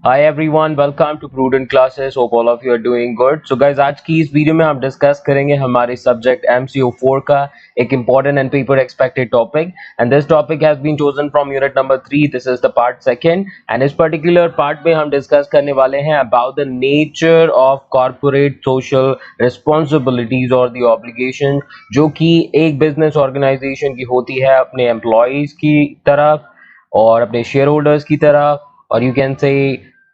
Hi everyone, welcome to Prudent Classes. Hope all of you are doing good. So guys, आज की इस video में हम discuss करेंगे हमारे सब्जेक्ट MCO4 का एक important and paper expected topic, and this topic has been chosen from unit number 3. This is the part second, and इस particular part में हम डिस्कस करने वाले हैं about the nature of corporate social responsibilities or the obligations जो कि एक business organization की होती है अपने employees की तरफ और अपने शेयर होल्डर्स की तरफ और you can say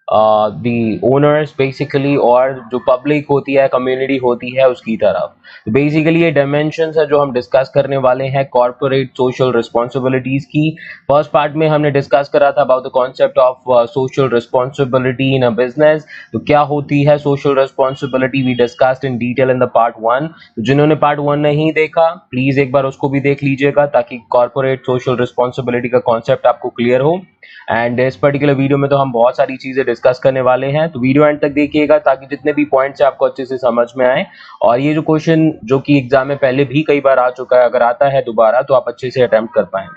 the owners basically और जो पब्लिक होती है कम्युनिटी होती है उसकी तरफ। तो बेसिकली ये डायमेंशंस है जो हम डिस्कस करने वाले हैं कॉर्पोरेट सोशल रिस्पॉन्सिबिलिटीज की। फर्स्ट पार्ट में हमने डिस्कस करा था about the concept of social responsibility in a business. तो क्या होती है social responsibility, we discussed in detail in the part 1। तो जिन्होंने पार्ट 1 नहीं देखा प्लीज एक बार उसको भी देख लीजिएगा ताकि कॉर्पोरेट सोशल रिस्पॉन्सिबिलिटी का कॉन्सेप्ट आपको क्लियर हो। एंड इस पर्टिकुलर वीडियो में तो हम बहुत सारी चीजें डिस्कस करने वाले हैं, तो वीडियो एंड तक देखिएगा ताकि जितने भी पॉइंट्स हैं आपको अच्छे से समझ में आए। और ये जो क्वेश्चन जो कि एग्जाम में पहले भी कई बार आ चुका है, अगर आता है दोबारा तो आप अच्छे से अटेम्प्ट कर पाए।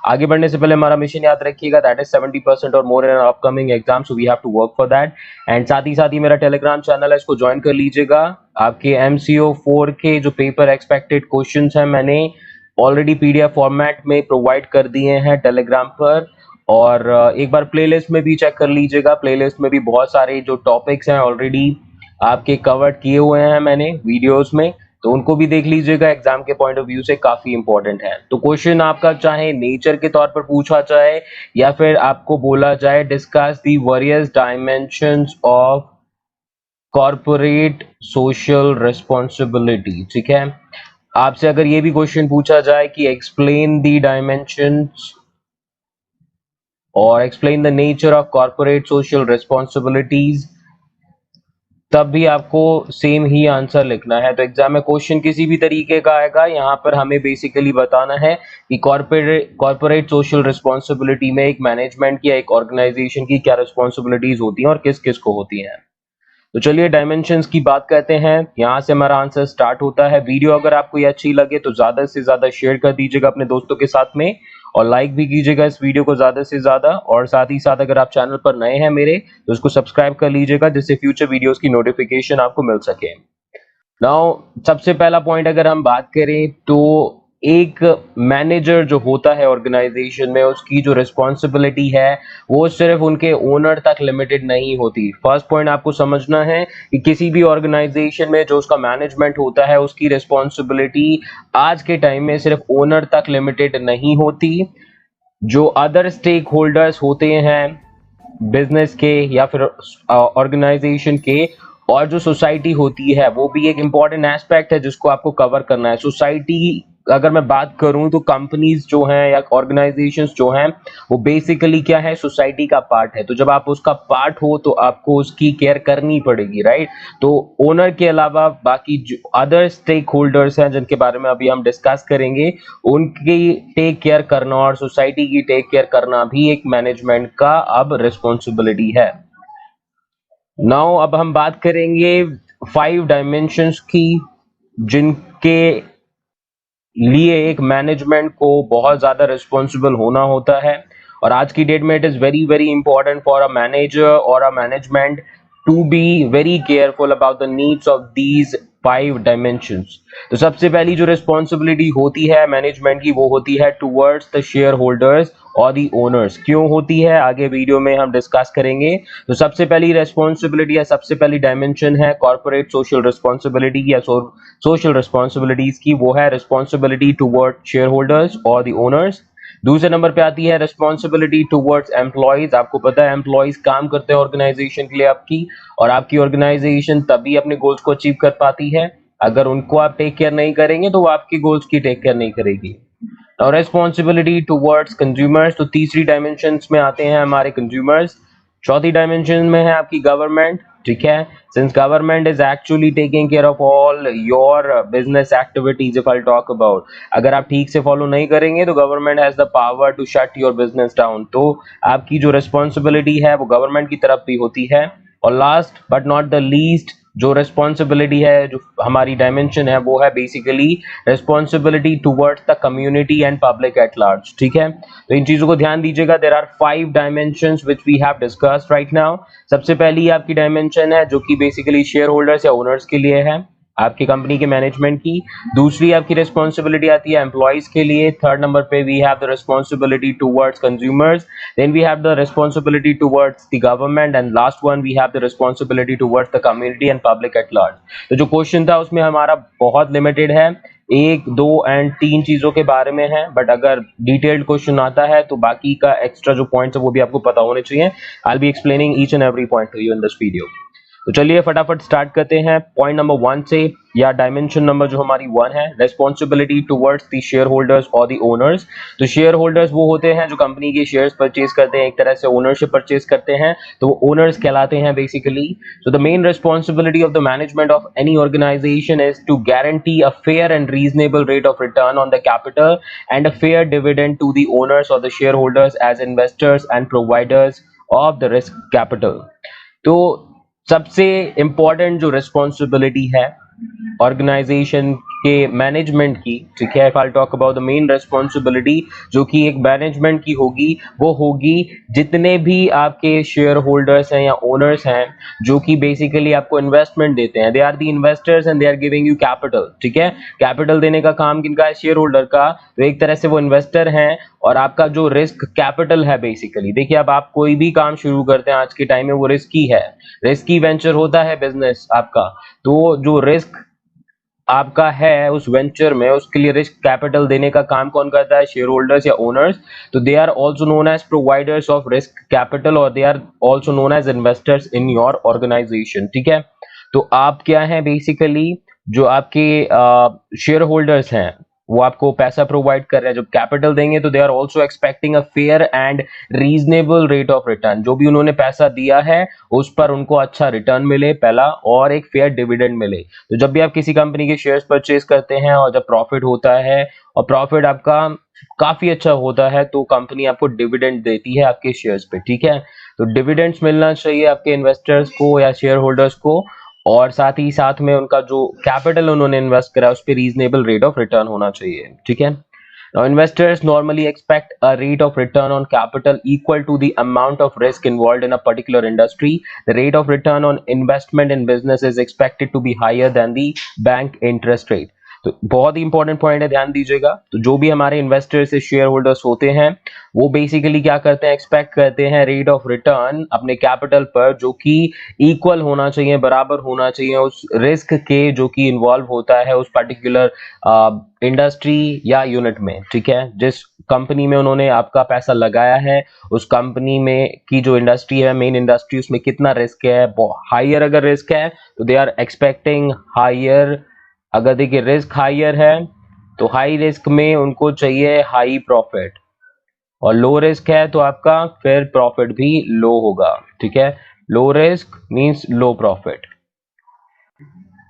आगे बढ़ने से पहले हमारा मिशन याद रखिएगा, दैट इज 70% और more in upcoming exam, so we have to work for that. And साथ ही मेरा टेलीग्राम चैनल है, इसको ज्वाइन कर लीजिएगा। आपके MCO4 के जो पेपर एक्सपेक्टेड क्वेश्चन हैं मैंने ऑलरेडी PDF फॉर्मेट में प्रोवाइड कर दिए हैं टेलीग्राम पर, और एक बार प्लेलिस्ट में भी चेक कर लीजिएगा। प्लेलिस्ट में भी बहुत सारे जो टॉपिक्स हैं ऑलरेडी आपके कवर किए हुए हैं मैंने वीडियोस में, तो उनको भी देख लीजिएगा। एग्जाम के पॉइंट ऑफ व्यू से काफी इंपॉर्टेंट है। तो क्वेश्चन आपका चाहे नेचर के तौर पर पूछा जाए या फिर आपको बोला जाए discuss the various dimensions of corporate social responsibility, ठीक है। आपसे अगर ये भी क्वेश्चन पूछा जाए कि एक्सप्लेन दी डायमेंशंस और explain the nature of corporate social responsibilities, तब भी आपको सेम ही आंसर लिखना है। तो एग्जाम में क्वेश्चन किसी भी तरीके का आएगा, यहाँ पर हमें बेसिकली बताना है कि कॉर्पोरेट सोशल रिस्पॉन्सिबिलिटी में एक मैनेजमेंट की या एक ऑर्गेनाइजेशन की क्या रिस्पॉन्सिबिलिटीज होती हैं और किस किस को होती हैं। तो चलिए डायमेंशंस की बात करते हैं, यहाँ से हमारा आंसर स्टार्ट होता है। वीडियो अगर आपको ये अच्छी लगे तो ज्यादा से ज्यादा शेयर कर दीजिएगा अपने दोस्तों के साथ में, और लाइक भी कीजिएगा इस वीडियो को ज्यादा से ज्यादा। और साथ ही साथ अगर आप चैनल पर नए हैं मेरे तो उसको सब्सक्राइब कर लीजिएगा जिससे फ्यूचर वीडियोस की नोटिफिकेशन आपको मिल सके। नाउ सबसे पहला पॉइंट अगर हम बात करें तो एक मैनेजर जो होता है ऑर्गेनाइजेशन में उसकी जो रिस्पॉन्सिबिलिटी है वो सिर्फ उनके ओनर तक लिमिटेड नहीं होती। फर्स्ट पॉइंट आपको समझना है कि किसी भी ऑर्गेनाइजेशन में जो उसका मैनेजमेंट होता है उसकी रिस्पॉन्सिबिलिटी आज के टाइम में सिर्फ ओनर तक लिमिटेड नहीं होती। जो अदर स्टेक होल्डर्स होते हैं बिजनेस के या फिर ऑर्गेनाइजेशन के, और जो सोसाइटी होती है वो भी एक इम्पॉर्टेंट एस्पेक्ट है जिसको आपको कवर करना है। सोसाइटी अगर मैं बात करूं तो कंपनीज जो हैं या ऑर्गेनाइजेशंस जो हैं वो बेसिकली क्या है, सोसाइटी का पार्ट है। तो जब आप उसका पार्ट हो तो आपको उसकी केयर करनी पड़ेगी, राइट। तो ओनर के अलावा बाकी जो अदर स्टेक होल्डर्स हैं जिनके बारे में अभी हम डिस्कस करेंगे, उनकी टेक केयर करना और सोसाइटी की टेक केयर करना भी एक मैनेजमेंट का अब रिस्पॉन्सिबिलिटी है। नाउ अब हम बात करेंगे 5 डायमेंशंस की जिनके लिए एक मैनेजमेंट को बहुत ज्यादा रिस्पॉन्सिबल होना होता है। और आज की डेट में it is very very important for a manager और a management to be very careful about the needs of these 5 dimensions. तो सबसे पहली जो रिस्पॉन्सिबिलिटी होती है मैनेजमेंट की वो होती है टुवर्ड्स द शेयर होल्डर्स और दी ओनर्स। क्यों होती है आगे वीडियो में हम डिस्कस करेंगे। तो सबसे पहली रेस्पॉन्सिबिलिटी या सबसे पहली डायमेंशन है कॉर्पोरेट सोशल रिस्पॉन्सिबिलिटी या सोशल रिस्पॉन्सिबिलिटीज की, वो है रिस्पॉन्सिबिलिटी टुवर्ड शेयर होल्डर्स और दी ओनर्स। दूसरे नंबर पे आती है रिस्पॉन्सिबिलिटी टुवर्ड्स एम्प्लॉयज। आपको पता है एम्प्लॉयज काम करते हैं ऑर्गेनाइजेशन के लिए आपकी, और आपकी ऑर्गेनाइजेशन तभी अपने गोल्स को अचीव कर पाती है। अगर उनको आप टेक केयर नहीं करेंगे तो वो आपकी गोल्स की टेक केयर नहीं करेगी। और रिस्पॉन्सिबिलिटी टुवर्ड्स कंज्यूमर्स, तो तीसरी डायमेंशन में आते हैं हमारे कंज्यूमर्स। चौथी डायमेंशन में है आपकी गवर्नमेंट, ठीक है। Since government is actually taking care of all your business activities, if I talk about, अगर आप ठीक से फॉलो नहीं करेंगे तो government has the power to shut your business down. तो आपकी जो रिस्पॉन्सिबिलिटी है वो गवर्नमेंट की तरफ भी होती है। और last but not the least जो रिस्पॉन्सिबिलिटी है, जो हमारी डायमेंशन है, वो है basically responsibility towards the community and public at large. ठीक है, तो इन चीजों को ध्यान दीजिएगा। There are 5 dimensions which we have discussed right now. सबसे पहली आपकी डायमेंशन है जो कि बेसिकली शेयर होल्डर्स या ओनर्स के लिए है, आपकी कंपनी के मैनेजमेंट की। दूसरी आपकी रिस्पॉन्सिबिलिटी आती है एम्प्लॉइज के लिए। थर्ड नंबर पे we have the responsibility towards consumers, then we have the responsibility towards the government, and last one we have the responsibility towards the community and public at large. तो जो question था उसमें हमारा बहुत limited है, 1, 2 and 3 चीजों के बारे में है, बट अगर डिटेल्ड क्वेश्चन आता है तो बाकी का एक्स्ट्रा जो पॉइंट्स है वो भी आपको पता होने चाहिए। I will be explaining each and every point two you in this video. तो चलिए फटाफट स्टार्ट करते हैं पॉइंट नंबर 1 से, या डायमेंशन नंबर जो हमारी 1 है, responsibility towards the share holders और द ओनर्स। तो शेयर होल्डर्स वो होते हैं जो कंपनी के शेयर्स परचेज करते हैं, एक तरह से ओनरशिप परचेज करते हैं, तो वो ओनर्स कहलाते हैं basically. So the main responsibility of the management of any organisation is to guarantee a fair and reasonable rate of return on the capital and a fair dividend to the owners और the share holders as investors and providers of the risk capital. तो सबसे important जो responsibility है organisation के management की, ठीक है, if I talk about the main responsibility जो कि एक मैनेजमेंट की होगी, वो होगी जितने भी आपके शेयर होल्डर्स हैं या ओनर्स हैं जो कि बेसिकली आपको इन्वेस्टमेंट देते हैं, they are the investors and they are giving you capital. ठीक है, कैपिटल देने का काम किनका है? शेयर होल्डर का। तो एक तरह से वो इन्वेस्टर हैं और आपका जो रिस्क कैपिटल है बेसिकली, देखिए अब आप कोई भी काम शुरू करते हैं आज के टाइम में वो रिस्की है, रिस्की वेंचर होता है बिजनेस आपका। तो जो रिस्क आपका है उस वेंचर में, उसके लिए रिस्क कैपिटल देने का काम कौन करता है? शेयर होल्डर्स या ओनर्स। तो they are also known as providers of risk capital और they are also known as investors in your organisation. ठीक है, तो आप क्या है बेसिकली, जो आपके शेयर होल्डर्स हैं वो आपको पैसा प्रोवाइड कर रहे हैं, जब कैपिटल देंगे तो they are also expecting a fair and reasonable rate of return. जो भी उन्होंने पैसा दिया है उस पर उनको अच्छा रिटर्न मिले पहला, और एक फेयर डिविडेंड मिले। तो जब भी आप किसी कंपनी के शेयर्स परचेज करते हैं और जब प्रॉफिट होता है और प्रॉफिट आपका काफी अच्छा होता है तो कंपनी आपको डिविडेंड देती है आपके शेयर्स पे। ठीक है, तो डिविडेंड्स मिलना चाहिए आपके इन्वेस्टर्स को या शेयर होल्डर्स को, और साथ ही साथ में उनका जो कैपिटल उन्होंने इन्वेस्ट करा उस पर रीजनेबल रेट ऑफ रिटर्न होना चाहिए। ठीक है, now investors normally expect a rate of return on capital equal to the amount of risk involved in a particular industry. The rate of return on investment in business is expected to be higher than the bank interest rate. तो बहुत ही important point है, ध्यान दीजिएगा। तो जो भी हमारे investors से शेयर होल्डर्स होते हैं वो बेसिकली क्या करते हैं? एक्सपेक्ट करते हैं रेट ऑफ रिटर्न अपने कैपिटल पर जो कि इक्वल होना चाहिए, बराबर होना चाहिए उस रिस्क के जो कि इन्वॉल्व होता है उस पर्टिकुलर इंडस्ट्री या यूनिट में। ठीक है, जिस कंपनी में उन्होंने आपका पैसा लगाया है उस कंपनी में की जो इंडस्ट्री है, मेन इंडस्ट्री, उसमें कितना रिस्क है। हाइयर अगर रिस्क है तो दे आर एक्सपेक्टिंग हाइयर, अगर देखिए रिस्क हाइयर है तो हाई रिस्क में उनको चाहिए हाई प्रॉफिट, और लो रिस्क है तो आपका फिर प्रॉफिट भी लो होगा। ठीक है, low risk means low profit.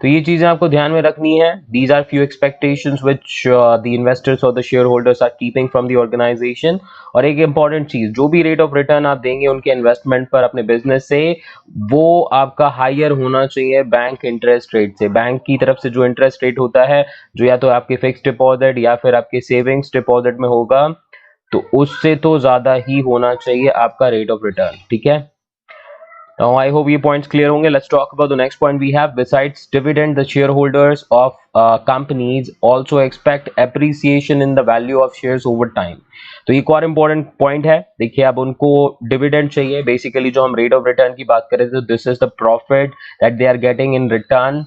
तो ये चीजें आपको ध्यान में रखनी है। These are few expectations which the investors और the share holders are keeping from the organisation. और एक इंपॉर्टेंट चीज, जो भी रेट ऑफ रिटर्न आप देंगे उनके इन्वेस्टमेंट पर अपने बिजनेस से, वो आपका हायर होना चाहिए बैंक इंटरेस्ट रेट से। बैंक की तरफ से जो इंटरेस्ट रेट होता है, जो या तो आपके फिक्स डिपॉजिट या फिर आपके सेविंग्स डिपॉजिट में होगा, तो उससे तो ज्यादा ही होना चाहिए आपका रेट ऑफ रिटर्न। ठीक है, now I hope ये points clear होंगे. Let's talk about the next point we have. Besides dividend, the shareholders of companies also expect appreciation in the value of shares over time. तो एक और important point है, देखिए अब उनको dividend चाहिए। Basically जो हम rate of return की बात कर रहे थे, this is the profit that they are getting in return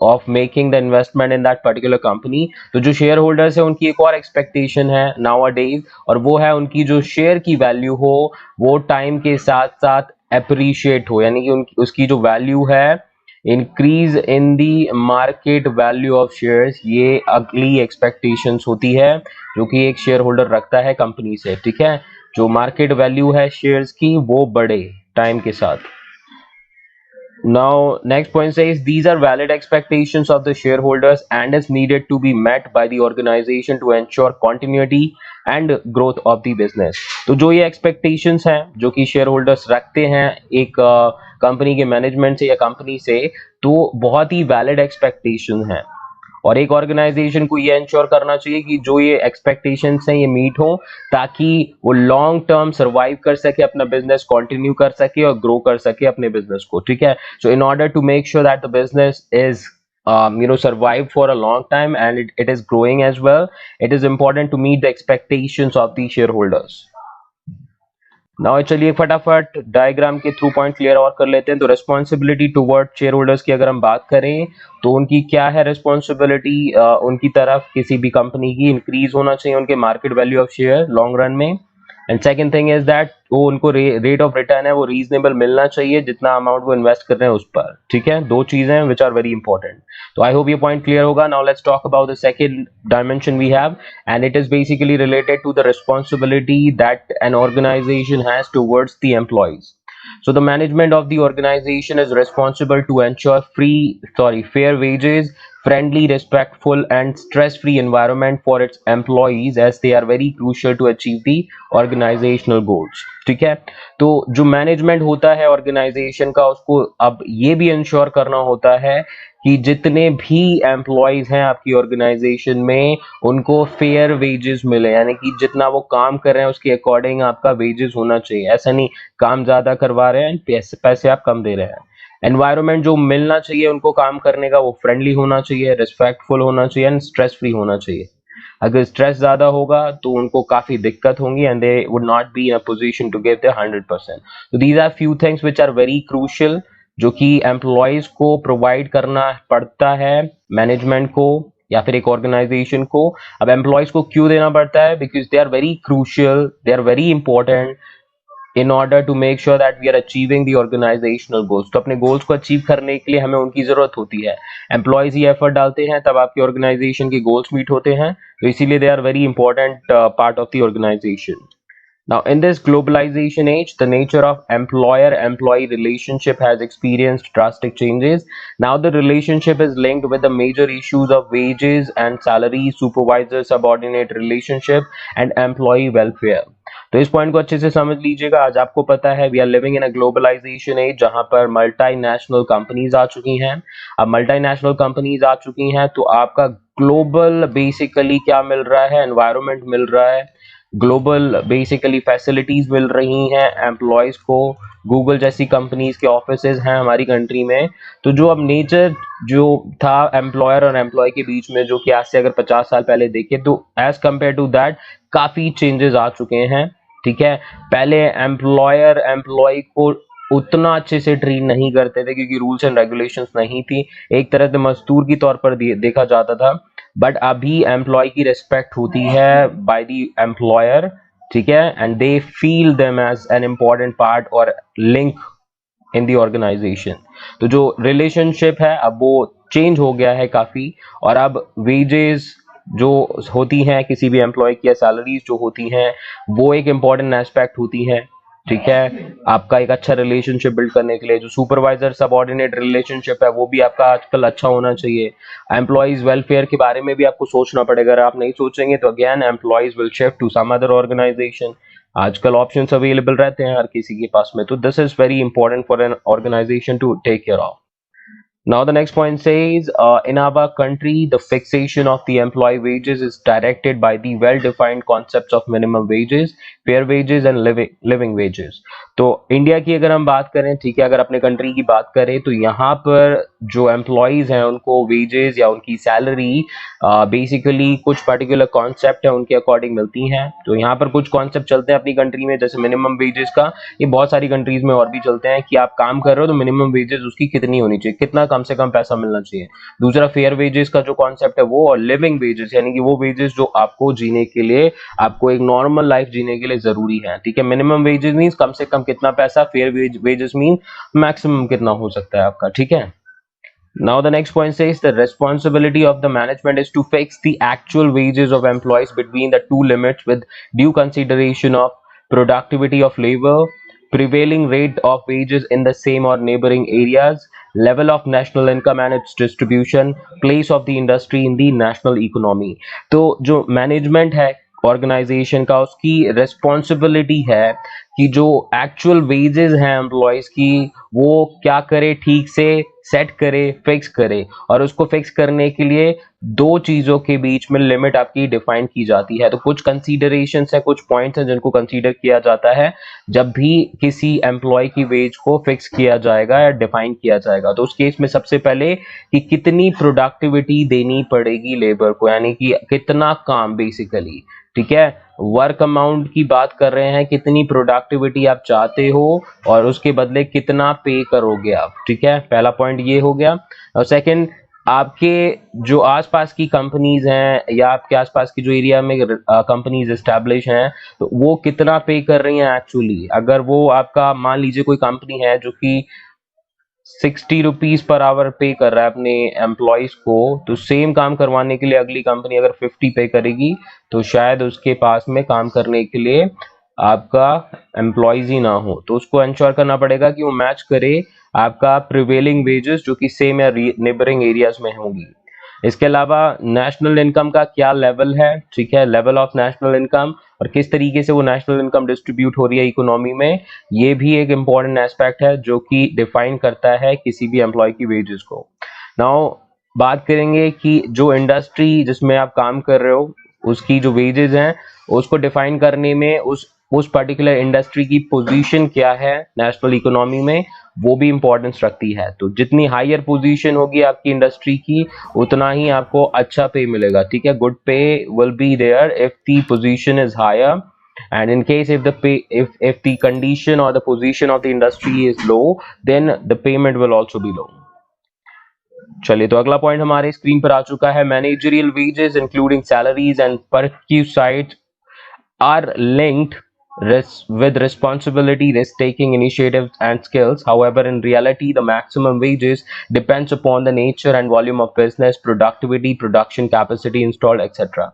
of making the investment in that particular company. तो जो शेयर होल्डर्स है उनकी एक और एक्सपेक्टेशन है nowadays, और वो है उनकी जो शेयर की वैल्यू हो वो टाइम के साथ साथ अप्रिशिएट हो, यानी कि उनकी उसकी जो वैल्यू है, increase in the market value of shares, ये अगली एक्सपेक्टेशंस होती है जो कि एक शेयर होल्डर रखता है कंपनी से। ठीक है, जो मार्केट वैल्यू है शेयर्स की वो बढ़े टाइम के साथ। Now, next point says these are valid expectations of the shareholders and is needed to be met by the organization to ensure continuity and growth of the business. तो जो ये expectations हैं जो कि shareholders रखते हैं एक कंपनी के मैनेजमेंट से या कंपनी से, तो बहुत ही valid expectation हैं और एक ऑर्गेनाइजेशन को ये इंश्योर करना चाहिए कि जो ये एक्सपेक्टेशंस हैं ये मीट हो, ताकि वो लॉन्ग टर्म सर्वाइव कर सके, अपना बिजनेस कंटिन्यू कर सके और ग्रो कर सके अपने बिजनेस को, ठीक है। So in order to make sure that the business is survive for a long time and it is growing as well, it is important to meet the expectations of the shareholders. Now चलिए फटाफट diagram के through point clear और कर लेते हैं। तो responsibility toward share holders की अगर हम बात करें तो उनकी क्या है रिस्पॉन्सिबिलिटी, उनकी तरफ किसी भी कंपनी की इंक्रीज होना चाहिए उनके market value of share long run में। And second thing is that वो उनको रेट ऑफ रिटर्न है वो रीजनेबल मिलना चाहिए जितना अमाउंट वो इन्वेस्ट कर रहे हैं उस पर, ठीक है। दो चीजें विच आर वेरी इंपॉर्टेंट। तो आई होप ये पॉइंट क्लियर होगा। Now let's talk about the second dimension we have and it is basically related to the responsibility that an organization has towards the employees. So the management of the organization is responsible to ensure fair wages, friendly, respectful and stress-free environment for its employees as they are very crucial to achieve the organizational goals, ठीक है। तो जो management होता है organisation का उसको अब ये भी इंश्योर करना होता है कि जितने भी एम्प्लॉयज हैं आपकी ऑर्गेनाइजेशन में उनको फेयर वेजेस मिले, यानी कि जितना वो काम कर रहे हैं उसके अकॉर्डिंग आपका वेजेस होना चाहिए। ऐसा नहीं काम ज्यादा करवा रहे हैं पैसे आप कम दे रहे हैं। एनवायरनमेंट जो मिलना चाहिए उनको काम करने का वो फ्रेंडली होना चाहिए, रिस्पेक्टफुल होना चाहिए एंड स्ट्रेस फ्री होना चाहिए। अगर स्ट्रेस ज्यादा होगा तो उनको काफी दिक्कत होंगी and they would not be in a position to give their 100%। तो these are few things which are very crucial जो कि एम्प्लॉयज को प्रोवाइड करना पड़ता है मैनेजमेंट को या फिर एक ऑर्गेनाइजेशन को। अब एम्प्लॉयज को क्यों देना पड़ता है? Because they are very crucial, they are very important in order to make sure that we are achieving the organizational goals। तो अपने गोल्स को अचीव करने के लिए हमें उनकी जरूरत होती है। एम्प्लॉयज ही एफर्ट डालते हैं तब आपकी ऑर्गेनाइजेशन के गोल्स मीट होते हैं, तो इसीलिए they are very important part of the organisation. Now, in this globalization age, the nature of employer-employee relationship has experienced drastic changes. Now, the relationship is linked with the major issues of wages and salaries, supervisor-subordinate relationship, and employee welfare. तो इस point को अच्छे से समझ लीजिएगा। आज आपको पता है we are living in a globalisation age जहां पर मल्टीनेशनल कंपनीज आ चुकी हैं। अब मल्टीनेशनल कंपनीज आ चुकी हैं तो आपका ग्लोबल बेसिकली क्या मिल रहा है? एनवायरनमेंट मिल रहा है, ग्लोबल बेसिकली फैसिलिटीज मिल रही हैं एम्प्लॉयज को। गूगल जैसी कंपनीज के ऑफिसेज हैं हमारी कंट्री में। तो जो अब नेचर जो था एम्प्लॉयर और एम्प्लॉय के बीच में, जो कि आज से अगर 50 साल पहले देखे तो एज कंपेयर टू दैट काफी चेंजेस आ चुके हैं, ठीक है। पहले एम्प्लॉयर एम्प्लॉय को उतना अच्छे से ट्रीट नहीं करते थे क्योंकि रूल्स एंड रेगुलेशंस नहीं थी, एक तरह से मजदूर की तौर पर देखा जाता था। बट अभी एम्प्लॉय की रिस्पेक्ट होती है बाय द एम्प्लॉयर, ठीक है, and they feel them as an important part और लिंक इन दी ऑर्गेनाइजेशन। तो जो रिलेशनशिप है अब वो चेंज हो गया है काफी, और अब वेजेस जो होती हैं किसी भी एम्प्लॉय की या सैलरीज जो होती हैं वो एक इम्पॉर्टेंट एस्पेक्ट होती है, ठीक है। आपका एक अच्छा रिलेशनशिप बिल्ड करने के लिए जो सुपरवाइजर सबऑर्डिनेट रिलेशनशिप है वो भी आपका आजकल अच्छा होना चाहिए। एम्प्लॉयज वेलफेयर के बारे में भी आपको सोचना पड़ेगा, अगर आप नहीं सोचेंगे तो again employees will shift to some other organisation. आजकल ऑप्शंस अवेलेबल रहते हैं हर किसी के पास में, तो this is very important for an organisation to take care of. Now the next point says, in our country, the fixation of the employee wages is directed by the well-defined concepts of minimum wages, fair wages and living wages। तो India की अगर हम बात करें, ठीक है, अगर अपने कंट्री की बात करें तो यहाँ पर जो एम्प्लॉयज हैं उनको वेजेस या उनकी सैलरी बेसिकली कुछ पर्टिकुलर कॉन्सेप्ट है उनके अकॉर्डिंग मिलती हैं। तो यहाँ पर कुछ कॉन्सेप्ट चलते हैं अपनी कंट्री में, जैसे मिनिमम वेजेस का, ये बहुत सारी कंट्रीज में और भी चलते हैं कि आप काम कर रहे हो तो मिनिमम वेजेस उसकी कितनी होनी चाहिए, कितना कम से कम पैसा मिलना चाहिए। दूसरा फेयर वेजेस का जो कॉन्सेप्ट है वो, और लिविंग वेजेस यानी कि वो वेजेस जो आपको जीने के लिए, आपको एक नॉर्मल लाइफ जीने के लिए जरूरी है, ठीक है। मिनिमम वेजेस मींस कम से कम कितना पैसा, फेयर वेजेस मीन मैक्सिमम कितना हो सकता है आपका, ठीक है। Now the next point says the responsibility of the management is to fix the actual wages of employees between the two limits with due consideration of productivity of labor, prevailing rate of wages in the same or neighboring areas, level of national income and its distribution, place of the industry in the national economy। तो जो management है organisation का, उसकी responsibility है कि जो actual wages हैं employees की, वो क्या करे, ठीक से सेट करे, फिक्स करे। और उसको फिक्स करने के लिए दो चीजों के बीच में लिमिट आपकी डिफाइन की जाती है। तो कुछ कंसीडरेशंस है, कुछ पॉइंट्स हैं जिनको कंसीडर किया जाता है जब भी किसी एम्प्लॉय की वेज को फिक्स किया जाएगा या डिफाइन किया जाएगा। तो उस केस में सबसे पहले कि कितनी प्रोडक्टिविटी देनी पड़ेगी लेबर को, यानी कि कितना काम बेसिकली, ठीक है, वर्क अमाउंट की बात कर रहे हैं, कितनी प्रोडक्टिविटी आप चाहते हो और उसके बदले कितना पे करोगे आप, ठीक है। पहला पॉइंट ये हो गया। और सेकंड, आपके जो आसपास की कंपनीज हैं या आपके आसपास की जो एरिया में कंपनीज एस्टैब्लिश हैं, तो वो कितना पे कर रही हैं एक्चुअली। अगर वो आपका मान लीजिए कोई कंपनी है जो कि 60 रुपीज पर आवर पे कर रहा है अपने एम्प्लॉयज को, तो सेम काम करवाने के लिए अगली कंपनी अगर 50 पे करेगी तो शायद उसके पास में काम करने के लिए आपका एम्प्लॉयज ही ना हो। तो उसको इंश्योर करना पड़ेगा कि वो मैच करे आपका प्रिवेलिंग वेजेस जो कि सेम या नेबरिंग एरियाज में होंगी। इसके अलावा नेशनल इनकम का क्या लेवल है, ठीक है, लेवल ऑफ नेशनल इनकम, और किस तरीके से वो नेशनल इनकम डिस्ट्रीब्यूट हो रही है इकोनॉमी में, ये भी एक इंपॉर्टेंट एस्पेक्ट है जो कि डिफाइन करता है किसी भी एम्प्लॉय की वेजेस को। नाउ बात करेंगे कि जो इंडस्ट्री जिसमें आप काम कर रहे हो उसकी जो वेजेस हैं उसको डिफाइन करने में उस पर्टिकुलर इंडस्ट्री की पोजीशन क्या है नेशनल इकोनॉमी में, वो भी इंपॉर्टेंस रखती है। तो जितनी हायर पोजीशन होगी आपकी इंडस्ट्री की, उतना ही आपको अच्छा पे मिलेगा, ठीक है। Good pay will be there if the position is higher, and in case if the pay if the condition or the position of the industry is low, then the payment will also be low। चलिए, तो अगला point हमारे screen पर आ चुका है। Managerial wages including salaries and perquisites are linked with responsibility, risk taking, initiative and skills। However, in reality the maximum wages depends upon the nature and volume of business, productivity, production capacity installed, etc।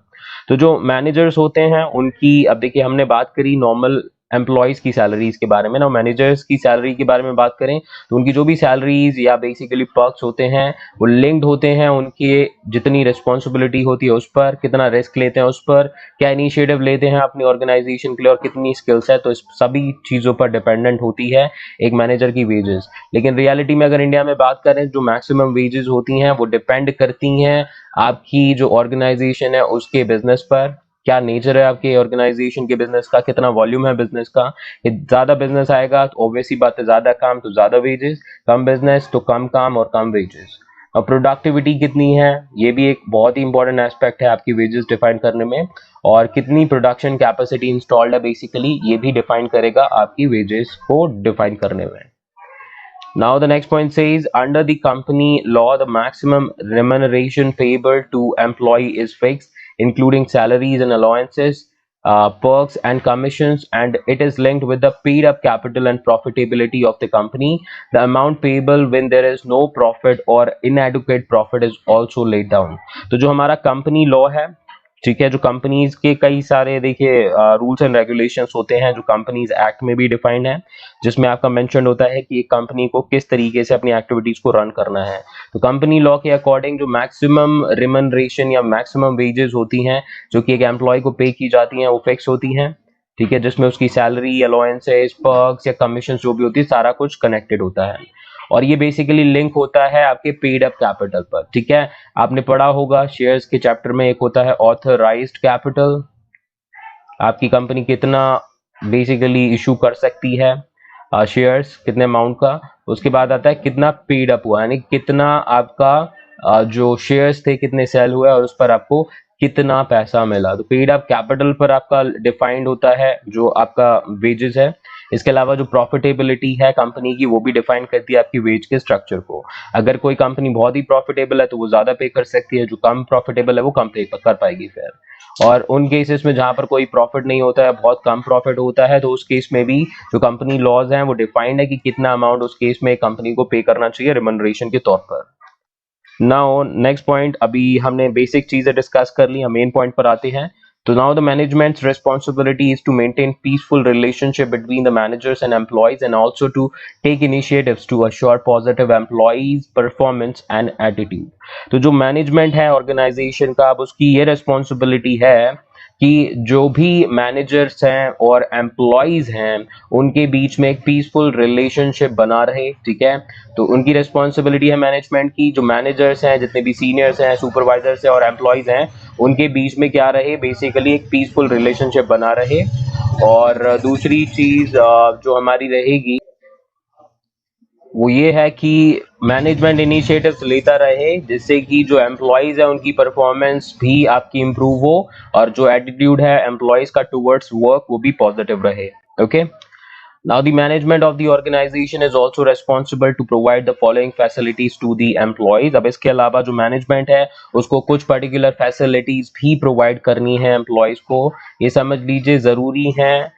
तो जो managers होते हैं उनकी, अब देखिए हमने बात करी नॉर्मल एम्प्लॉयज की सैलरीज के बारे में ना, मैनेजर्स की सैलरी के बारे में बात करें तो उनकी जो भी सैलरीज या बेसिकली पर्क्स होते हैं वो लिंक्ड होते हैं उनकी जितनी रिस्पॉन्सिबिलिटी होती है उस पर, कितना रिस्क लेते हैं उस पर, क्या इनिशिएटिव लेते हैं अपनी ऑर्गेनाइजेशन के लिए और कितनी स्किल्स है, तो इस सभी चीज़ों पर डिपेंडेंट होती है एक मैनेजर की वेजेस। लेकिन रियलिटी में अगर इंडिया में बात करें, जो मैक्सिमम वेजेस होती हैं वो डिपेंड करती हैं आपकी जो ऑर्गेनाइजेशन है उसके बिजनेस पर, क्या नेचर है आपके ऑर्गेनाइजेशन के बिजनेस का, कितना वॉल्यूम है बिजनेस का। ज्यादा बिजनेस आएगा तो ऑब्वियसली बात है ज्यादा काम तो ज्यादा वेजेस, कम बिजनेस तो कम काम और कम वेजेस। और प्रोडक्टिविटी कितनी है, ये भी एक बहुत ही इंपॉर्टेंट एस्पेक्ट है आपकी वेजेस डिफाइन करने में, और कितनी प्रोडक्शन कैपेसिटी इंस्टॉल्ड है बेसिकली ये भी डिफाइन करेगा आपकी वेजेस को डिफाइन करने में। Now the next point says under the company law the maximum remuneration payable to employee is fixed, including salaries and allowances, perks and commissions, and it is linked with the paid up capital and profitability of the company। The amount payable when there is no profit or inadequate profit is also laid down। तो जो हमारा company law है, ठीक है, जो companies के कई सारे देखिए रूल्स एंड रेगुलेशंस होते हैं जो कंपनीज एक्ट में भी डिफाइंड है, जिसमें आपका मेंशन होता है कि एक कंपनी को किस तरीके से अपनी एक्टिविटीज को रन करना है। तो कंपनी लॉ के अकॉर्डिंग जो मैक्सिमम रिमनरेशन या मैक्सिमम वेजेस होती हैं जो कि एक एम्प्लॉय को पे की जाती हैं वो फिक्स होती हैं, ठीक है, जिसमें उसकी सैलरी, अलाउंसेस, पर्क्स या कमीशन जो भी होती है सारा कुछ कनेक्टेड होता है। और ये बेसिकली लिंक होता है आपके पेड अप कैपिटल पर, ठीक है। आपने पढ़ा होगा शेयर्स के चैप्टर में, एक होता है ऑथराइज्ड कैपिटल, आपकी कंपनी कितना बेसिकली इशू कर सकती है शेयर्स, कितने अमाउंट का। उसके बाद आता है कितना पेड अप हुआ, यानी कितना आपका जो शेयर्स थे कितने सेल हुए और उस पर आपको कितना पैसा मिला। तो पेड अप कैपिटल पर आपका डिफाइंड होता है जो आपका वेजेस है। इसके अलावा जो प्रॉफिटेबिलिटी है कंपनी की वो भी डिफाइन करती है आपकी वेज के स्ट्रक्चर को। अगर कोई कंपनी बहुत ही प्रॉफिटेबल है तो वो ज्यादा पे कर सकती है, जो कम प्रॉफिटेबल है वो कम पे कर पाएगी फिर। और उन केसेस में जहां पर कोई प्रॉफिट नहीं होता है, बहुत कम प्रॉफिट होता है, तो उस केस में भी जो कंपनी लॉज हैं वो डिफाइंड है कि कितना अमाउंट उस केस में कंपनी को पे करना चाहिए रिमनरेशन के तौर पर। नाउ नेक्स्ट पॉइंट, अभी हमने बेसिक चीजें डिस्कस कर ली, हम मेन पॉइंट पर आते हैं। So now the management's responsibility is to maintain peaceful relationship between the managers and employees, and also to take initiatives to assure positive employees performance and attitude. तो जो management है organisation का, अब उसकी ये रिस्पॉन्सिबिलिटी है कि जो भी मैनेजर्स हैं और एम्प्लॉयज हैं उनके बीच में एक पीसफुल रिलेशनशिप बना रहे, ठीक है। तो उनकी रिस्पॉन्सिबिलिटी है मैनेजमेंट की, जो मैनेजर्स हैं, जितने भी सीनियर्स हैं, सुपरवाइजर्स हैं और एम्प्लॉयज हैं, उनके बीच में क्या रहे, बेसिकली एक पीसफुल रिलेशनशिप बना रहे। और दूसरी चीज जो हमारी रहेगी वो ये है कि मैनेजमेंट इनिशिएटिव्स लेता रहे जिससे कि जो एम्प्लॉयज है उनकी परफॉर्मेंस भी आपकी इंप्रूव हो और जो एटीट्यूड है एम्प्लॉयज का टुवर्ड्स वर्क वो भी पॉजिटिव रहे। Okay, now the management of the organization is also responsible to provide the following facilities to the employees। अब इसके अलावा जो मैनेजमेंट है उसको कुछ पर्टिकुलर फैसिलिटीज भी प्रोवाइड करनी है एम्प्लॉयज को, ये समझ लीजिए जरूरी है।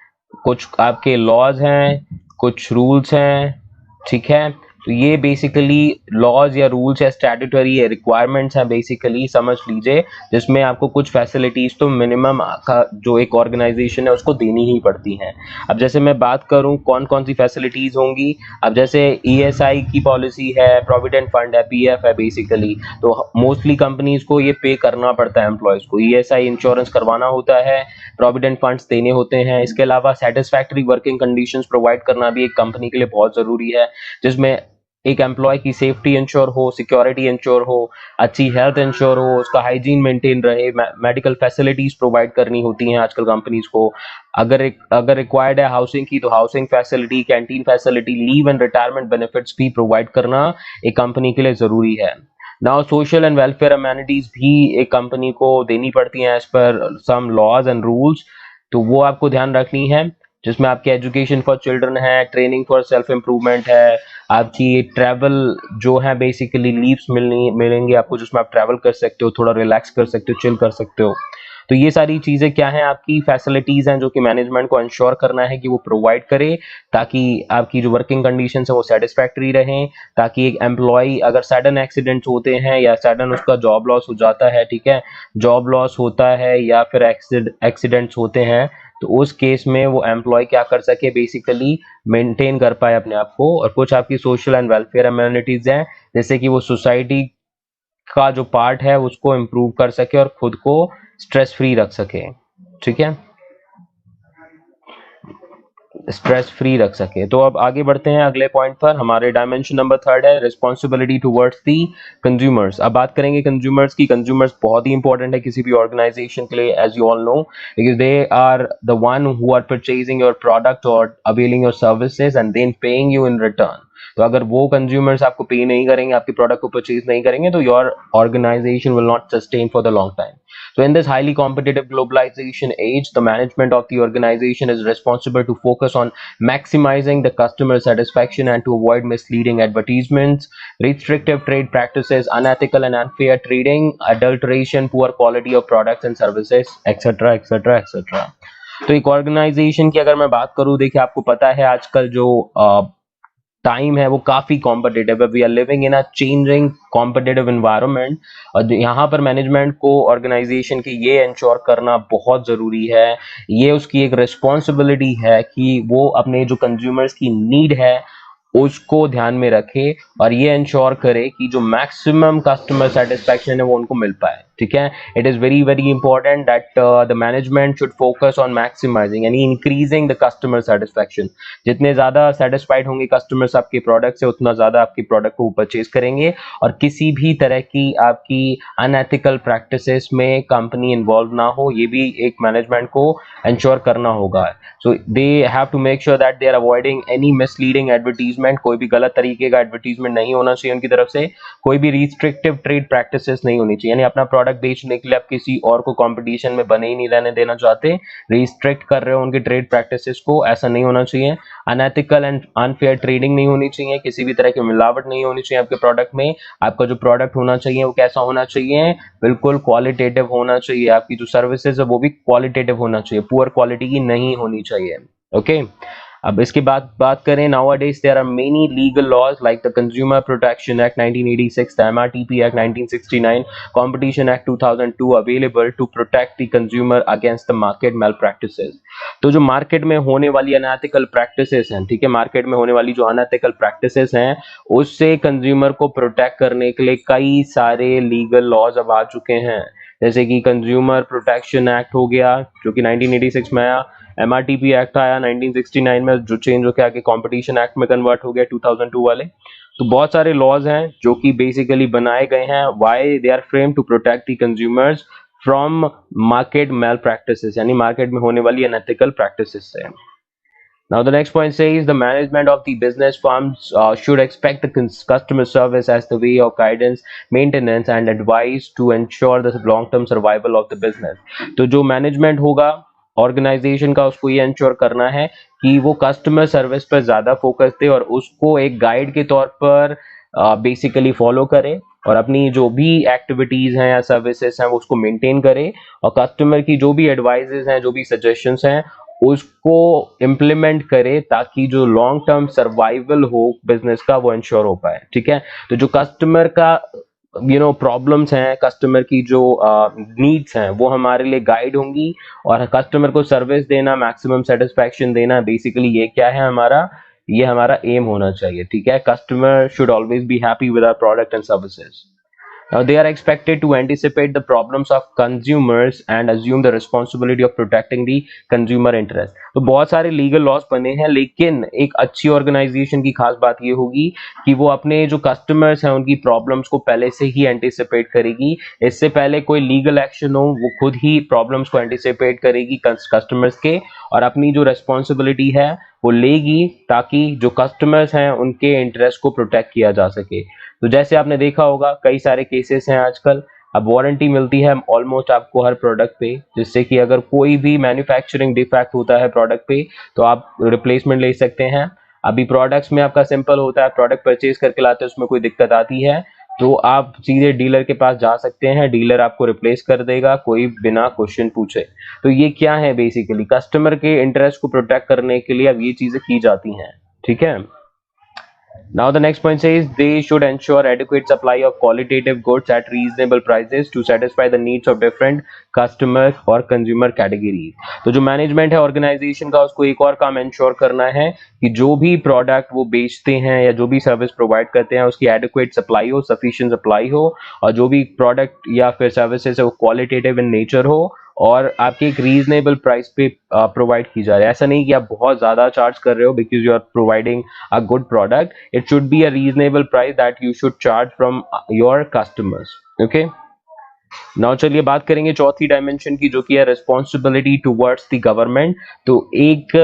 कुछ आपके लॉज हैं, कुछ रूल्स हैं, ठीक है। तो ये बेसिकली लॉज या रूल्स या स्टैट्यूटरी रिक्वायरमेंट्स हैं, बेसिकली समझ लीजिए, जिसमें आपको कुछ फैसिलिटीज तो मिनिमम का जो एक ऑर्गेनाइजेशन है उसको देनी ही पड़ती हैं। अब जैसे मैं बात करूं कौन कौन सी फैसिलिटीज होंगी, अब जैसे ईएसआई की पॉलिसी है, प्रोविडेंट फंड है, पीएफ है, बेसिकली तो मोस्टली कंपनीज को ये पे करना पड़ता है एम्प्लॉयज को, ईएसआई इंश्योरेंस करवाना होता है, प्रोविडेंट फंड्स देने होते हैं। इसके अलावा सेटिस्फैक्टरी वर्किंग कंडीशंस प्रोवाइड करना भी एक कंपनी के लिए बहुत जरूरी है, जिसमें एक एम्प्लॉय की सेफ्टी इंश्योर हो, सिक्योरिटी इंश्योर हो, अच्छी हेल्थ इंश्योर हो, उसका हाइजीन मेंटेन रहे, मेडिकल फैसिलिटीज प्रोवाइड करनी होती हैं आजकल कंपनीज को। अगर रिक्वायर्ड है हाउसिंग की तो housing facility, canteen facility, leave and retirement benefits भी प्रोवाइड करना एक कंपनी के लिए जरूरी है। Now social and welfare amenities भी एक कंपनी को देनी पड़ती हैं as per some laws and rules, तो वो आपको ध्यान रखनी है, जिसमें आपकी एजुकेशन फॉर चिल्ड्रन है, ट्रेनिंग फॉर सेल्फ इम्प्रूवमेंट है, आपकी ट्रैवल जो है बेसिकली लीव्स मिलेंगे आपको जिसमें आप ट्रैवल कर सकते हो, थोड़ा रिलैक्स कर सकते हो, चिल कर सकते हो। तो ये सारी चीजें क्या हैं, आपकी फैसिलिटीज हैं जो कि मैनेजमेंट को इंश्योर करना है कि वो प्रोवाइड करे, ताकि आपकी जो वर्किंग कंडीशंस है वो सेटिस्फैक्टरी रहें, ताकि एक एम्प्लॉय अगर सडन एक्सीडेंट्स होते हैं या सडन उसका जॉब लॉस हो जाता है, ठीक है, जॉब लॉस होता है या फिर एक्सीडेंट्स होते हैं, तो उस केस में वो एम्प्लॉय क्या कर सके, बेसिकली मेंटेन कर पाए अपने आप को। और कुछ आपकी सोशल एंड वेलफेयर अमेनिटीज हैं जैसे कि वो सोसाइटी का जो पार्ट है उसको इम्प्रूव कर सके और खुद को स्ट्रेस फ्री रख सके, ठीक है, स्ट्रेस फ्री रख सके। तो अब आगे बढ़ते हैं अगले पॉइंट पर। हमारे डायमेंशन नंबर 3 है रिस्पॉन्सिबिलिटी टुवर्ड्स दी कंज्यूमर्स। अब बात करेंगे कंज्यूमर्स की। कंज्यूमर्स बहुत ही इंपॉर्टेंट है किसी भी ऑर्गेनाइजेशन के लिए, as you all know, because they are the one who are purchasing your product और availing your services and then paying you in return. तो अगर वो कंज्यूमर्स आपको पे नहीं करेंगे, आपके प्रोडक्ट को परचेज नहीं करेंगे, तो your organisation will not sustain for the long time. So in this highly competitive globalization age, the management of the organization is responsible to focus on maximizing the customer satisfaction and to avoid misleading advertisements, restrictive trade practices, unethical and unfair trading, adulteration, poor quality of products and services, etc., etc., etc. तो एक organisation की अगर मैं बात करूं, देखिए आपको पता है आजकल जो टाइम है वो काफी कॉम्पिटिटिव है, we are living in a changing competitive environment, और यहाँ पर मैनेजमेंट को ऑर्गेनाइजेशन की ये इंश्योर करना बहुत जरूरी है, ये उसकी एक रिस्पॉन्सिबिलिटी है कि वो अपने जो कंज्यूमर्स की नीड है उसको ध्यान में रखे और ये इंश्योर करे कि जो मैक्सिमम कस्टमर सेटिस्फैक्शन है वो उनको मिल पाए, ठीक है। It is very very important that the management should focus on maximising यानी इंक्रीजिंग द कस्टमर सेटिस्फैक्शन। जितने ज्यादा सेटिस्फाइड होंगे कस्टमर्स आपके प्रोडक्ट से, उतना ज्यादा आपके प्रोडक्ट को परचेज करेंगे और किसी भी तरह की आपकी अनएथिकल प्रैक्टिसेस में कंपनी इन्वॉल्व ना हो, ये भी एक मैनेजमेंट को इंश्योर करना होगा। So they have to make sure that they are avoiding any misleading advertisement, कोई भी गलत तरीके का एडवर्टीजमेंट नहीं होना चाहिए उनकी तरफ से, कोई भी रिस्ट्रिक्टिव ट्रेड प्रैक्टिसेस नहीं होनी चाहिए, यानी अपना प्रोडक्ट बेचने के लिए आप किसी और को कंपटीशन में बने ही नहीं रहने देना चाहते, रिस्ट्रिक्ट कर रहे हो उनके ट्रेड प्रैक्टिसेस को, ऐसा नहीं होना चाहिए। अनएथिकल एंड अनफेयर ट्रेडिंग नहीं होनी चाहिए, किसी भी तरह की मिलावट नहीं होनी चाहिए आपके प्रोडक्ट में। आपका जो प्रोडक्ट होना चाहिए वो कैसा होना चाहिए, बिल्कुल क्वालिटेटिव होना चाहिए, आपकी जो सर्विसेज है वो भी क्वालिटेटिव होना चाहिए, पुअर क्वालिटी की नहीं होनी चाहिए, ओके। अब इसके बाद बात करें, nowadays there are many legal laws like the Consumer Protection Act 1986, the MRTP Act 1969, Competition Act 2002 available to protect the consumer against the market malpractices। तो जो मार्केट में होने वाली अनएथिकल प्रैक्टिसेस हैं, ठीक है, मार्केट में होने वाली जो अनएथिकल प्रैक्टिसेस हैं उससे कंज्यूमर को प्रोटेक्ट करने के लिए कई सारे लीगल लॉज अब आ चुके हैं, जैसे कि कंज्यूमर प्रोटेक्शन एक्ट हो गया जो कि 1986 में आया, एमआरटीपी एक्ट आया 1969 में जो चेंज होकर आके कंपटीशन एक्ट में कन्वर्ट हो गया 2002 वाले। तो बहुत सारे लॉज हैं जो कि बेसिकली बनाए गए हैं, why they are frame to protect the consumers from market malpractices, यानी मार्केट में होने वाली अनएथिकल प्रैक्टिसेस से। Now the next point says the management of the business firms should expect the customer service as the way of guidance, maintenance and advice to ensure the long-term survival of the business। तो जो management होगा organisation का उसको ये ensure करना है कि वो कस्टमर सर्विस पर ज्यादा फोकस दे और उसको एक गाइड के तौर पर बेसिकली फॉलो करे और अपनी जो भी एक्टिविटीज हैं या सर्विसेज हैं वो उसको मेंटेन करे और कस्टमर की जो भी एडवाइजेस हैं, जो भी सजेशंस हैं उसको इम्प्लीमेंट करे ताकि जो लॉन्ग टर्म सर्वाइवल हो बिजनेस का वो इंश्योर हो पाए। ठीक है, तो जो कस्टमर का प्रॉब्लम्स हैं, कस्टमर की जो नीड्स हैं वो हमारे लिए गाइड होंगी और कस्टमर को सर्विस देना, मैक्सिमम सेटिस्फैक्शन देना, बेसिकली ये क्या है हमारा, ये हमारा एम होना चाहिए। ठीक है, customer should always be happy with our product and services. Now they are expected to anticipate the problems of consumers and assume the responsibility of protecting the consumer interest। तो बहुत सारे लीगल लॉस बने हैं, लेकिन एक अच्छी organisation की खास बात ये होगी कि वो अपने जो कस्टमर्स हैं उनकी प्रॉब्लम्स को पहले से ही एंटिसिपेट करेगी, इससे पहले कोई लीगल एक्शन हो वो खुद ही प्रॉब्लम्स को एंटिसिपेट करेगी कस्टमर्स के और अपनी जो रेस्पॉन्सिबिलिटी है वो लेगी ताकि जो कस्टमर्स हैं उनके इंटरेस्ट को प्रोटेक्ट किया जा सके। तो जैसे आपने देखा होगा कई सारे केसेस हैं आजकल, अब वारंटी मिलती है ऑलमोस्ट आपको हर प्रोडक्ट पे, जिससे कि अगर कोई भी मैन्युफैक्चरिंग डिफेक्ट होता है प्रोडक्ट पे तो आप रिप्लेसमेंट ले सकते हैं। अभी प्रोडक्ट्स में आपका सिंपल होता है, प्रोडक्ट परचेज करके लाते हैं उसमें कोई दिक्कत आती है तो आप सीधे डीलर के पास जा सकते हैं, डीलर आपको रिप्लेस कर देगा कोई बिना क्वेश्चन पूछे। तो ये क्या है, बेसिकली कस्टमर के इंटरेस्ट को प्रोटेक्ट करने के लिए अब ये चीजें की जाती हैं। ठीक है, now the next point says they should ensure adequate supply of qualitative goods at reasonable prices to satisfy the needs of different customer और consumer categories। तो जो मैनेजमेंट है ऑर्गेनाइजेशन का उसको एक और काम इंश्योर करना है कि जो भी प्रोडक्ट वो बेचते हैं या जो भी सर्विस प्रोवाइड करते हैं उसकी एडिक्वेट सप्लाई हो, सफिशिएंट सप्लाई हो और जो भी प्रोडक्ट या फिर सर्विसेज है वो क्वालिटेटिव इन नेचर हो और आपके एक रीजनेबल प्राइस पे प्रोवाइड की जा रही है। ऐसा नहीं कि आप बहुत ज्यादा चार्ज कर रहे हो because you are providing a good product, it should be a reasonable price that you should charge from your customers. Okay, now चलिए बात करेंगे चौथी डायमेंशन की जो कि है रिस्पॉन्सिबिलिटी टुवर्ड्स द गवर्नमेंट। तो एक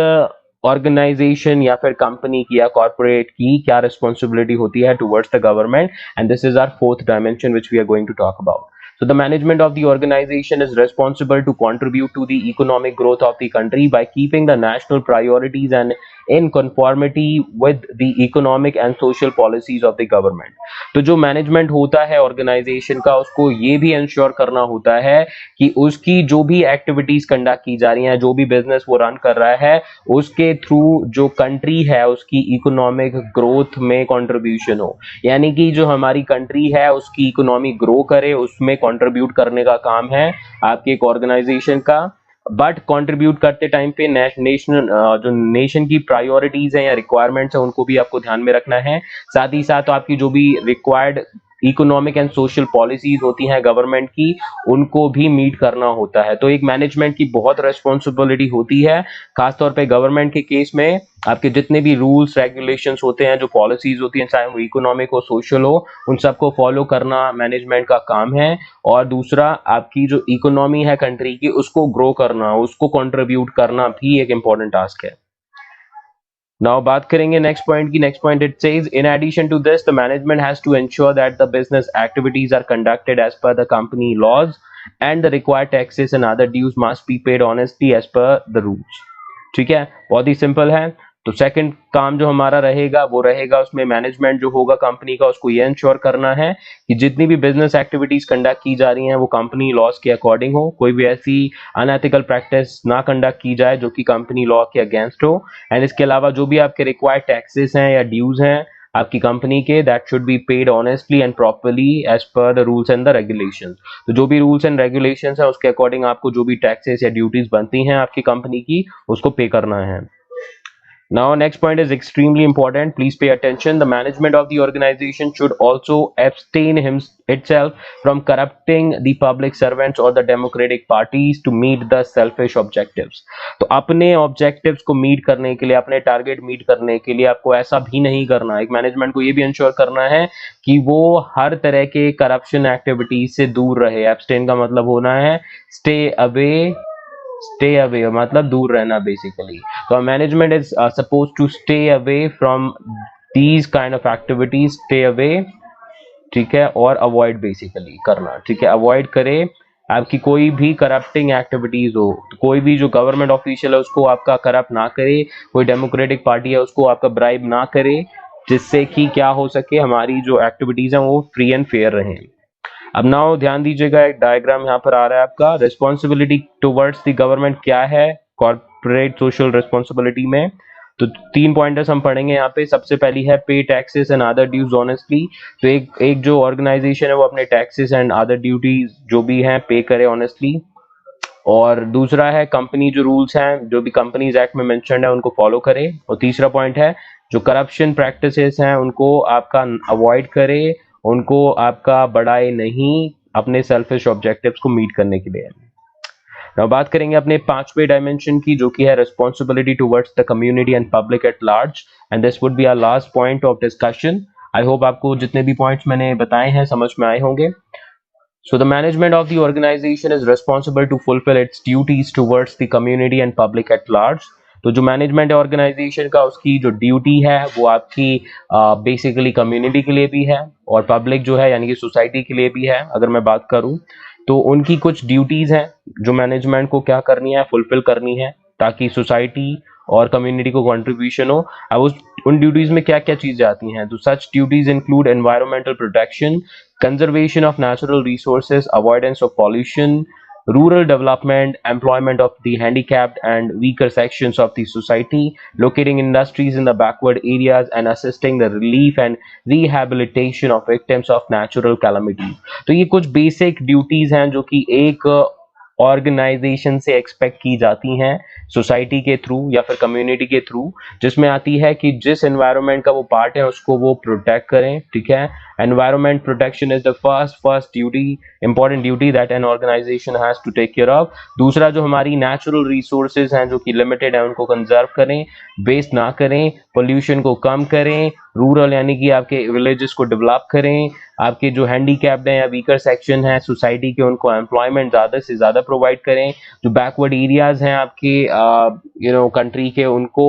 ऑर्गेनाइजेशन या फिर कंपनी की या कॉर्पोरेट की क्या रिस्पॉन्सिबिलिटी होती है towards the government, and this is our fourth dimension which we are going to talk about. So the management of the organization is responsible to contribute to the economic growth of the country by keeping the national priorities and in conformity with the economic and social policies of the government। तो जो management होता है organisation का उसको ये भी ensure करना होता है कि उसकी जो भी एक्टिविटीज कंडक्ट की जा रही हैं, जो भी बिजनेस वो रन कर रहा है उसके थ्रू जो कंट्री है उसकी इकोनॉमिक ग्रोथ में कंट्रीब्यूशन हो, यानी कि जो हमारी कंट्री है उसकी इकोनॉमी ग्रो करे, उसमें कंट्रीब्यूट करने का काम है आपके एक ऑर्गेनाइजेशन का। बट कंट्रीब्यूट करते टाइम पे नेशनल जो नेशन की प्रायोरिटीज है या रिक्वायरमेंट्स है उनको भी आपको ध्यान में रखना है। साथ ही साथ आपकी जो भी required economic and social policies होती हैं गवर्नमेंट की उनको भी मीट करना होता है। तो एक मैनेजमेंट की बहुत रेस्पॉन्सिबिलिटी होती है, खासतौर पे गवर्नमेंट के केस में आपके जितने भी रूल्स रेगुलेशंस होते हैं, जो पॉलिसीज होती हैं, चाहे वो इकोनॉमिक हो सोशल हो, उन सबको फॉलो करना मैनेजमेंट का काम है। और दूसरा आपकी जो इकोनॉमी है कंट्री की उसको ग्रो करना, उसको कंट्रीब्यूट करना भी एक इंपॉर्टेंट टास्क है। नाउ बात करेंगे नेक्स्ट पॉइंट की। Next point it says in addition to this the management has to ensure that the business activities are conducted as per the company laws and the required taxes and other dues must be paid honestly as per the rules. ठीक है, बहुत ही simple है। तो second काम जो हमारा रहेगा वो रहेगा उसमें मैनेजमेंट जो होगा कंपनी का, उसको ये इंश्योर करना है कि जितनी भी बिजनेस एक्टिविटीज कंडक्ट की जा रही हैं वो कंपनी लॉस के अकॉर्डिंग हो, कोई भी ऐसी अनएथिकल प्रैक्टिस ना कंडक्ट की जाए जो कि कंपनी लॉ के अगेंस्ट हो। एंड इसके अलावा जो भी आपके रिक्वायर्ड टैक्सेस हैं या ड्यूज हैं आपकी कंपनी के, that should be paid honestly and properly as per the rules and the regulations. तो जो भी रूल्स एंड रेगुलेशंस है उसके अकॉर्डिंग आपको जो भी टैक्सेस या ड्यूटीज बनती हैं आपकी कंपनी की उसको पे करना है। Now, next point is extremely important. Please pay attention. The management of the organization should also abstain itself from corrupting the public servants or the democratic parties to meet the selfish objectives. तो अपने objectives को meet करने के लिए, अपने target meet करने के लिए आपको ऐसा भी नहीं करना है। एक management को ये भी ensure करना है कि वो हर तरह के corruption activities से दूर रहे। Abstain का मतलब होना है stay away मतलब दूर रहना बेसिकली। तो management is suppose to stay away from these kind of activities, stay away, ठीक है, और अवॉइड बेसिकली करना, ठीक है, अवॉइड करे आपकी कोई भी करप्टिंग एक्टिविटीज हो, तो कोई भी जो गवर्नमेंट ऑफिशियल है उसको आपका करप्ट ना करे, कोई डेमोक्रेटिक पार्टी है उसको आपका ब्राइब ना करे, जिससे कि क्या हो सके हमारी जो एक्टिविटीज हैं वो फ्री एंड फेयर रहें। अब नाउ ध्यान दीजिएगा, एक डायग्राम यहाँ पर आ रहा है आपका, रिस्पॉन्सिबिलिटी टुवर्ड्स द गवर्नमेंट क्या है कॉर्पोरेट सोशल रिस्पॉन्सिबिलिटी में। तो 3 पॉइंटर्स हम पढ़ेंगे यहाँ पे। सबसे पहली है pay taxes and other dues honestly. तो एक जो ऑर्गेनाइजेशन है वो अपने टैक्सेस एंड अदर ड्यूटीज जो भी हैं पे करे ऑनेस्टली। और दूसरा है कंपनी जो रूल्स हैं जो भी कंपनीज एक्ट में मेंशन्ड है उनको फॉलो करे। और तीसरा पॉइंट है जो करप्शन प्रैक्टिसेस हैं उनको आपका अवॉइड करे, उनको आपका बढ़ाए नहीं अपने सेल्फिश ऑब्जेक्टिव्स को मीट करने के लिए। अब बात करेंगे अपने 5वें डायमेंशन की जो कि है responsibility towards the community and public at large, and this would be our last point of discussion. I hope आपको जितने भी पॉइंट्स मैंने बताए हैं समझ में आए होंगे। So the management of the organization is responsible to fulfill its duties towards the community and public at large. तो जो मैनेजमेंट है ऑर्गेनाइजेशन का उसकी जो ड्यूटी है वो आपकी बेसिकली कम्युनिटी के लिए भी है और पब्लिक जो है यानी कि सोसाइटी के लिए भी है। अगर मैं बात करूं तो उनकी कुछ ड्यूटीज हैं जो मैनेजमेंट को क्या करनी है, फुलफिल करनी है ताकि सोसाइटी और कम्युनिटी को कंट्रीब्यूशन हो। अब उन ड्यूटीज में क्या क्या चीजें आती हैं, तो such duties include environmental protection, conservation of natural resources, avoidance of pollution, rural development, employment of the handicapped and weaker sections of the society, locating industries in the backward areas and assisting the relief and rehabilitation of victims of natural calamities. तो ये कुछ basic duties हैं जो कि एक organisation से expect की जाती हैं सोसाइटी के थ्रू या फिर कम्युनिटी के थ्रू, जिसमें आती है कि जिस एनवायरनमेंट का वो पार्ट है उसको वो प्रोटेक्ट करें, ठीक है। Environment protection is the first duty, important duty that an organisation has to take care of. दूसरा जो हमारी नेचुरल रिसोर्सेज हैं जो कि लिमिटेड है उनको कंजर्व करें, वेस्ट ना करें, पोल्यूशन को कम करें, रूरल यानी कि आपके विलेजेस को डेवलप करें, आपके जो हैंडीकैप्ड हैं या वीकर सेक्शन है सोसाइटी के उनको एम्प्लॉयमेंट ज़्यादा से ज़्यादा प्रोवाइड करें, जो बैकवर्ड एरियाज हैं आपके कंट्री के उनको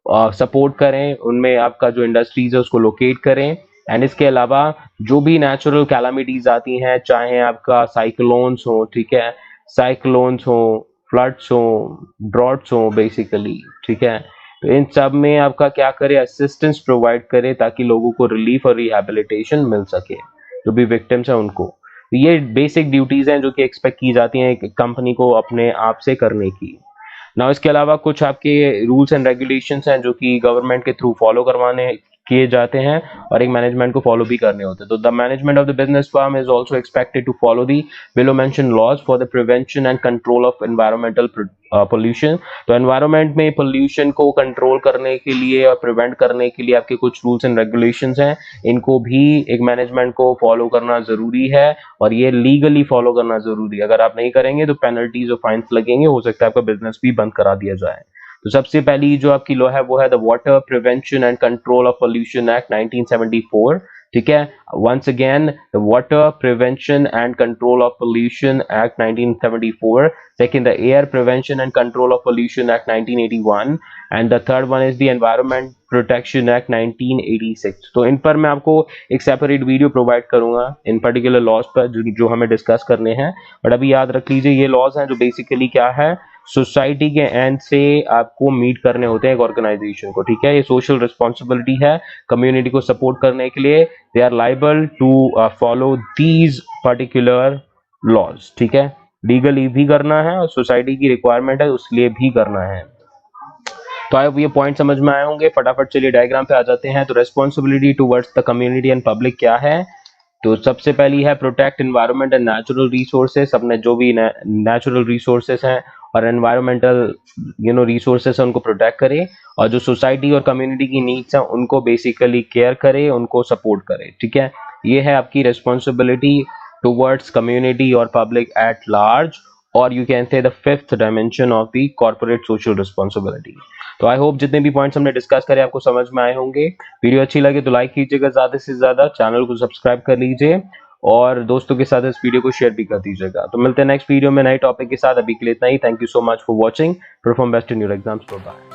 सपोर्ट करें, उनमें आपका जो इंडस्ट्रीज है उसको लोकेट करें। एंड इसके अलावा जो भी नेचुरल कैलामिटीज आती हैं, चाहे आपका साइक्लोन्स हो, ठीक है, साइक्लोन्स हो, फ्लड्स हो, ड्रॉट्स हो बेसिकली, ठीक है, तो इन सब में आपका क्या करे, असिस्टेंस प्रोवाइड करे ताकि लोगों को रिलीफ और रिहैबिलिटेशन मिल सके जो भी विक्टिम्स हैं उनको। तो ये बेसिक ड्यूटीज हैं जो कि एक्सपेक्ट की जाती हैं एक कंपनी को अपने आप से करने की ना। इसके अलावा कुछ आपके रूल्स एंड रेगुलेशंस हैं जो कि गवर्नमेंट के थ्रू फॉलो करवाने किए जाते हैं और एक मैनेजमेंट को फॉलो भी करने होते हैं। तो the management of the business firm is also expected to follow the below mention laws for the prevention and control of environmental pollution. तो एनवायरनमेंट में पोल्यूशन को कंट्रोल करने के लिए और प्रिवेंट करने के लिए आपके कुछ रूल्स एंड रेगुलेशंस हैं, इनको भी एक मैनेजमेंट को फॉलो करना जरूरी है और ये लीगली फॉलो करना जरूरी है। अगर आप नहीं करेंगे तो पेनल्टीज और फाइन्स लगेंगे, हो सकता है आपका बिजनेस भी बंद करा दिया जाए। तो सबसे पहली जो आपकी लॉ है वो है the water prevention and control of pollution act 1974, ठीक है। Once again the water prevention and control of pollution act 1974, second the air prevention and control of pollution act 1981, and the third one is the environment protection act 1986। तो इन पर मैं आपको एक separate video provide करूंगा इन particular laws पर जो हमें discuss करने हैं, बट अभी याद रख लीजिए ये लॉज हैं जो बेसिकली क्या है, सोसाइटी के एंड से आपको मीट करने होते हैं एक ऑर्गेनाइजेशन को, ठीक है। ये सोशल रिस्पॉन्सिबिलिटी है कम्युनिटी को सपोर्ट करने के लिए। They are liable to follow these particular laws, ठीक है। लीगली भी करना है और सोसाइटी की रिक्वायरमेंट है उसलिए भी करना है। तो आई होप ये पॉइंट समझ में आए होंगे। फटाफट चलिए डायग्राम पे आ जाते हैं। तो responsibility towards the community and public क्या है? तो सबसे पहली है protect environment and natural resources. अपने जो भी नेचुरल रिसोर्सेस हैं और एनवायरमेंटल रिसोर्सेस हैं उनको प्रोटेक्ट करे, और जो सोसाइटी और कम्युनिटी की नीड्स हैं उनको बेसिकली केयर करे, उनको सपोर्ट करे, ठीक है। ये है आपकी रेस्पॉन्सिबिलिटी टुवर्ड्स कम्युनिटी और पब्लिक एट लार्ज, और you can say the fifth dimension of the corporate social responsibility. तो आई होप जितने भी पॉइंट्स हमने डिस्कस करे आपको समझ में आए होंगे। वीडियो अच्छी लगे तो लाइक कीजिएगा ज्यादा से ज्यादा, चैनल को सब्सक्राइब कर लीजिए और दोस्तों के साथ इस वीडियो को शेयर भी कर दीजिएगा। तो मिलते हैं नेक्स्ट वीडियो में नए टॉपिक के साथ। अभी के लिए इतना ही। Thank you so much for watching. Perform best in your exams. Bye.